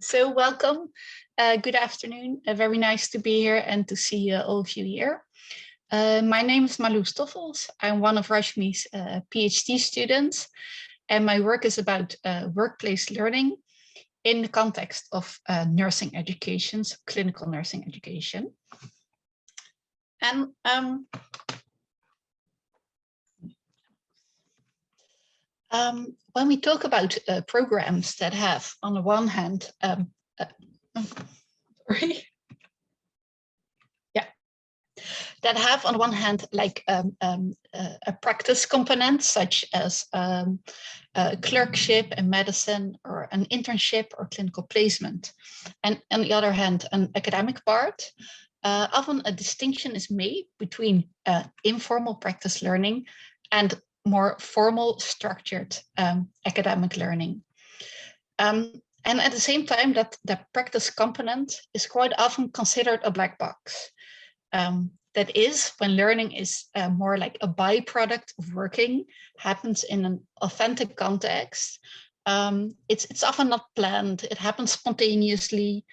So welcome, good afternoon. Very nice to be here and to see all of you here. My name is Malou Stoffels. I'm one of Rashmi's PhD students, and my work is about workplace learning in the context of nursing education, so clinical nursing education. And when we talk about programs that have, on the one hand, that have on one hand like a practice component such as a clerkship in medicine or an internship or clinical placement, and on the other hand an academic part, often a distinction is made between informal practice learning and more formal structured academic learning. And at the same time, that the practice component is quite often considered a black box. That is, when learning is more like a byproduct of working, happens in an authentic context. It's often not planned, it happens spontaneously.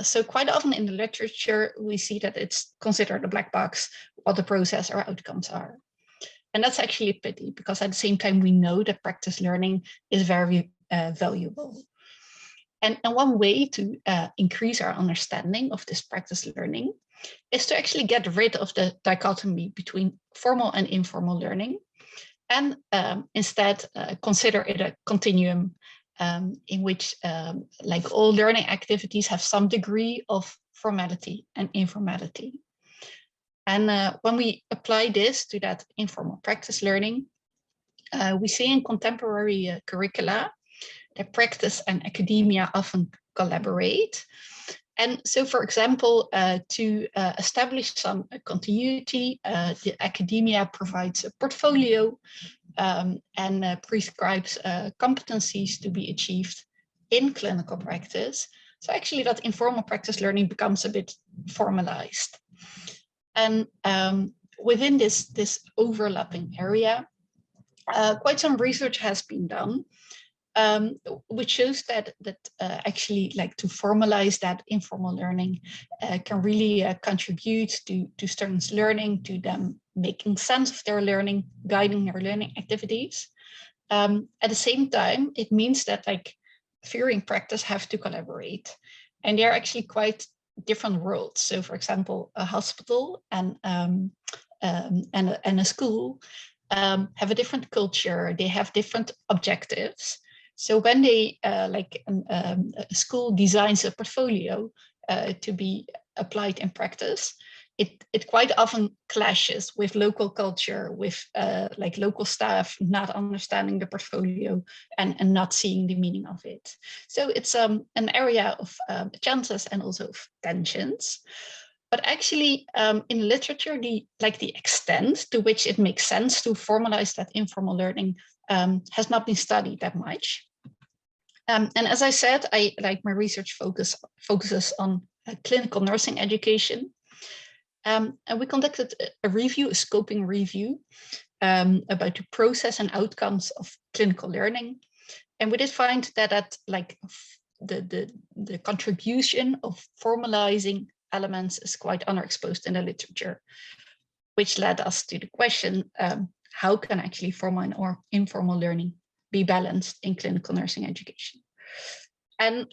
So quite often in the literature, we see that it's considered a black box, what the process or outcomes are. And that's actually a pity, because at the same time, we know that practice learning is very valuable. And one way to increase our understanding of this practice learning is to actually get rid of the dichotomy between formal and informal learning, and instead consider it a continuum in which like all learning activities have some degree of formality and informality. And when we apply this to that informal practice learning, we see in contemporary curricula that practice and academia often collaborate. And so, for example, to establish some continuity, the academia provides a portfolio and prescribes competencies to be achieved in clinical practice. So actually that informal practice learning becomes a bit formalized. And within this overlapping area, quite some research has been done, which shows that actually like to formalize that informal learning can really contribute to students' learning, to them making sense of their learning, guiding their learning activities. At the same time, it means that like theory and practice have to collaborate, and they're actually quite different worlds. So, for example, a hospital and a school have a different culture. They have different objectives. So when they a school designs a portfolio to be applied in practice, it quite often clashes with local culture, with like local staff not understanding the portfolio and not seeing the meaning of it. So it's an area of chances and also of tensions. But actually, in literature, the extent to which it makes sense to formalize that informal learning has not been studied that much. And as I said, my research focuses on clinical nursing education. And we conducted a review, a scoping review, about the process and outcomes of clinical learning. And we did find that like the contribution of formalizing elements is quite underexposed in the literature, which led us to the question, how can actually formal or informal learning be balanced in clinical nursing education? And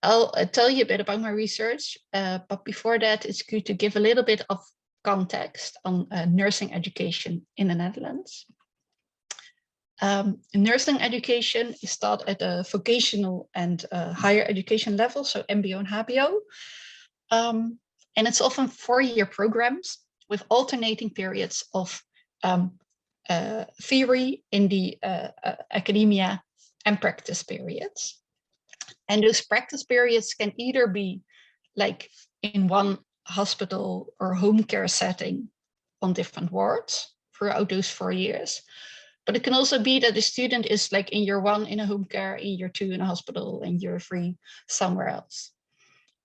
I'll tell you a bit about my research, but before that, it's good to give a little bit of context on nursing education in the Netherlands. Nursing education is taught at a vocational and higher education level, so MBO and HBO. And it's often 4-year programs with alternating periods of theory in the academia and practice periods. And those practice periods can either be like in one hospital or home care setting on different wards throughout those 4 years. But it can also be that the student is like in year 1 in a home care, in year 2 in a hospital, and year 3 somewhere else.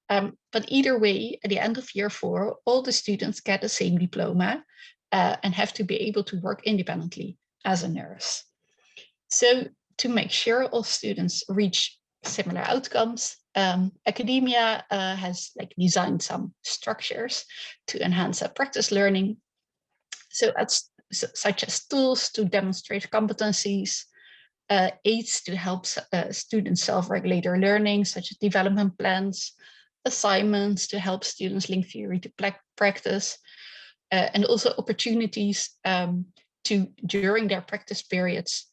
But either way, at the end of year 4, all the students get the same diploma and have to be able to work independently as a nurse. So to make sure all students reach similar outcomes, Academia has like designed some structures to enhance practice learning. So such as tools to demonstrate competencies, aids to help students self-regulate their learning, such as development plans, assignments to help students link theory to practice, and also opportunities to, during their practice periods,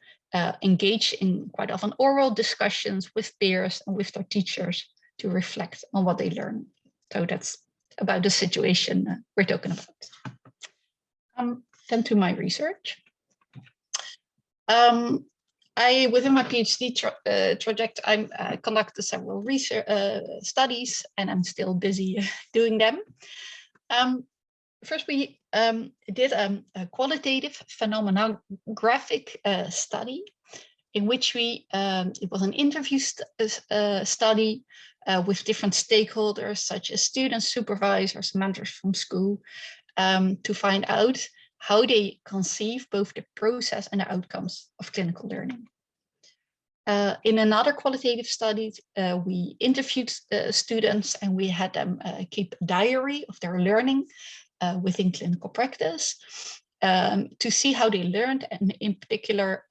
engage in quite often oral discussions with peers and with their teachers to reflect on what they learn. So that's about the situation we're talking about. Then to my research. Within my PhD project, I conducted several research studies, and I'm still busy doing them. First, we did a qualitative phenomenographic study in which it was an interview study with different stakeholders, such as students, supervisors, mentors from school, to find out how they conceive both the process and the outcomes of clinical learning. In another qualitative study, we interviewed students and we had them keep a diary of their learning within clinical practice to see how they learned, and in particular,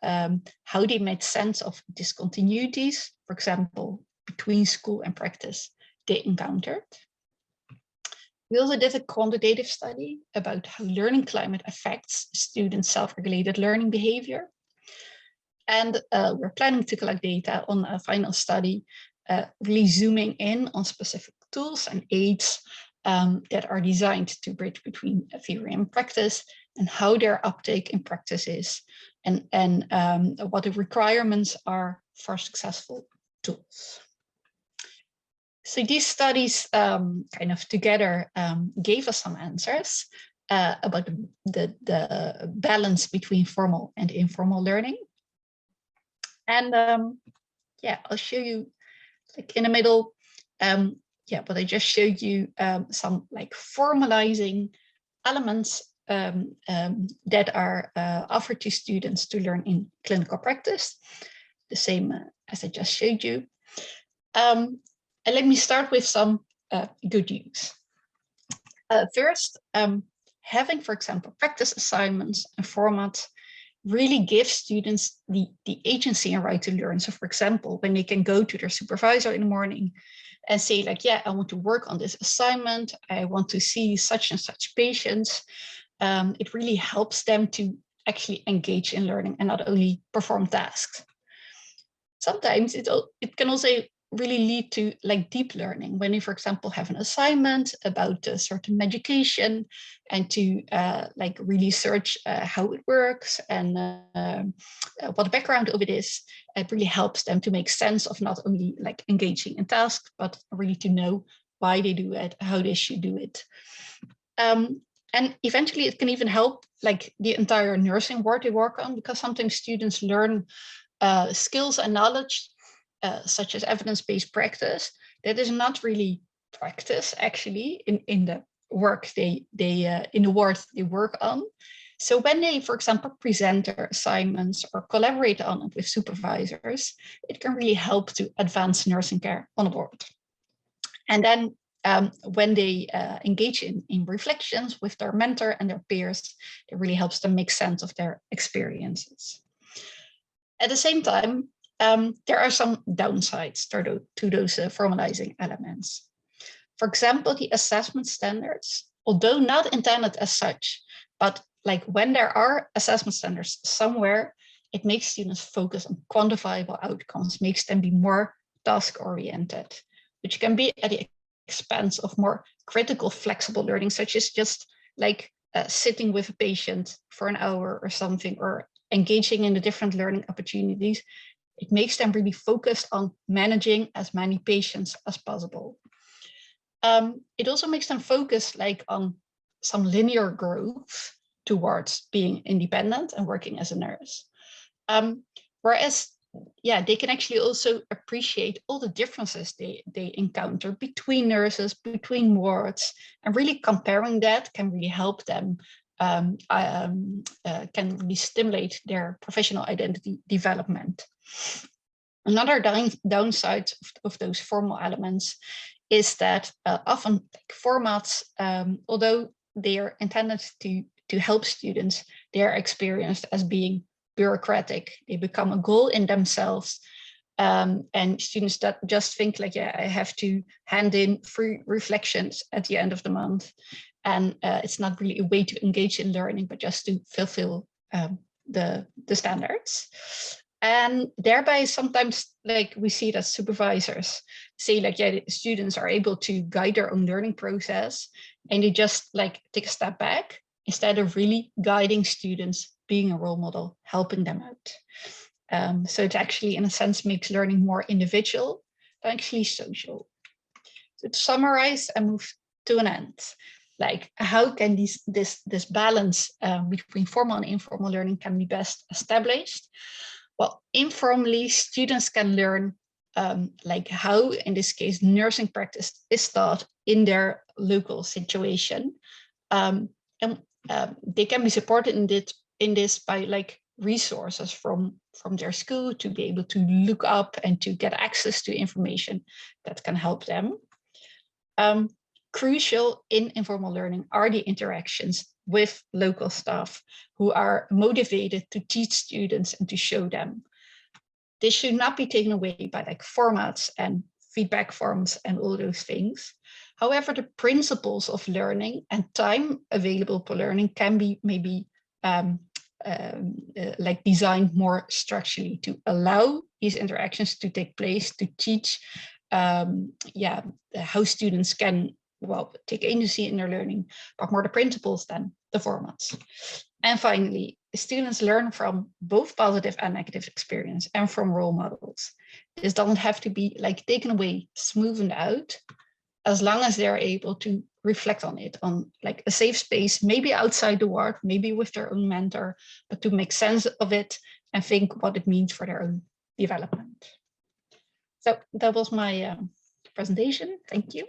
how they made sense of discontinuities, for example, between school and practice they encountered. We also did a quantitative study about how learning climate affects students' self-regulated learning behavior. And we're planning to collect data on a final study, really zooming in on specific tools and aids that are designed to bridge between theory and practice, and how their uptake in practice is, and what the requirements are for successful tools. So these studies kind of together gave us some answers about the balance between formal and informal learning. And yeah, I'll show you like in the middle, but I just showed you some like formalizing elements that are offered to students to learn in clinical practice, the same as I just showed you. And let me start with some good news. First, having, for example, practice assignments and formats really gives students the agency and right to learn. So for example, when they can go to their supervisor in the morning and say like, yeah, I want to work on this assignment, I want to see such and such patients, it really helps them to actually engage in learning and not only perform tasks. Sometimes it can also really lead to like deep learning when you, for example, have an assignment about a certain medication and to like really search how it works and what the background of it is. It really helps them to make sense of not only like engaging in tasks, but really to know why they do it, how they should do it. And eventually it can even help like the entire nursing ward they work on, because sometimes students learn skills and knowledge such as evidence-based practice that is not really practice actually in the work in the ward they work on. So when they, for example, present their assignments or collaborate on it with supervisors, it can really help to advance nursing care on a ward. And then when they engage in reflections with their mentor and their peers, it really helps them make sense of their experiences. At the same time, there are some downsides to those formalizing elements. For example, the assessment standards, although not intended as such, but like when there are assessment standards somewhere, it makes students focus on quantifiable outcomes, makes them be more task-oriented, which can be at the expense of more critical, flexible learning, such as just like sitting with a patient for an hour or something, or engaging in the different learning opportunities. It makes them really focused on managing as many patients as possible. It also makes them focus like on some linear growth towards being independent and working as a nurse. Whereas, yeah, they can actually also appreciate all the differences they encounter between nurses, between wards, and really comparing that can really help them, can really stimulate their professional identity development. Another downside of those formal elements is that often like formats, although they are intended to help students, they are experienced as being bureaucratic. They become a goal in themselves. And students that just think like, yeah, I have to hand in 3 reflections at the end of the month. And it's not really a way to engage in learning, but just to fulfill the standards. And thereby sometimes like we see that supervisors say like, yeah, students are able to guide their own learning process, and they just like take a step back instead of really guiding students, being a role model, helping them out. So it actually, in a sense, makes learning more individual than actually social. So to summarize and move to an end, like how can this balance between formal and informal learning can be best established? Well, informally, students can learn like how, in this case, nursing practice is taught in their local situation. And they can be supported in this by like resources from their school to be able to look up and to get access to information that can help them. Crucial in informal learning are the interactions with local staff who are motivated to teach students and to show them. This should not be taken away by like formats and feedback forms and all those things. However, the principles of learning and time available for learning can be maybe like designed more structurally to allow these interactions to take place, to teach how students can, well, take agency in their learning, but more the principles than the formats. And finally, students learn from both positive and negative experience and from role models. This doesn't have to be like taken away, smoothed out, as long as they're able to reflect on it, on like a safe space, maybe outside the ward, maybe with their own mentor, but to make sense of it and think what it means for their own development. So that was my presentation. Thank you.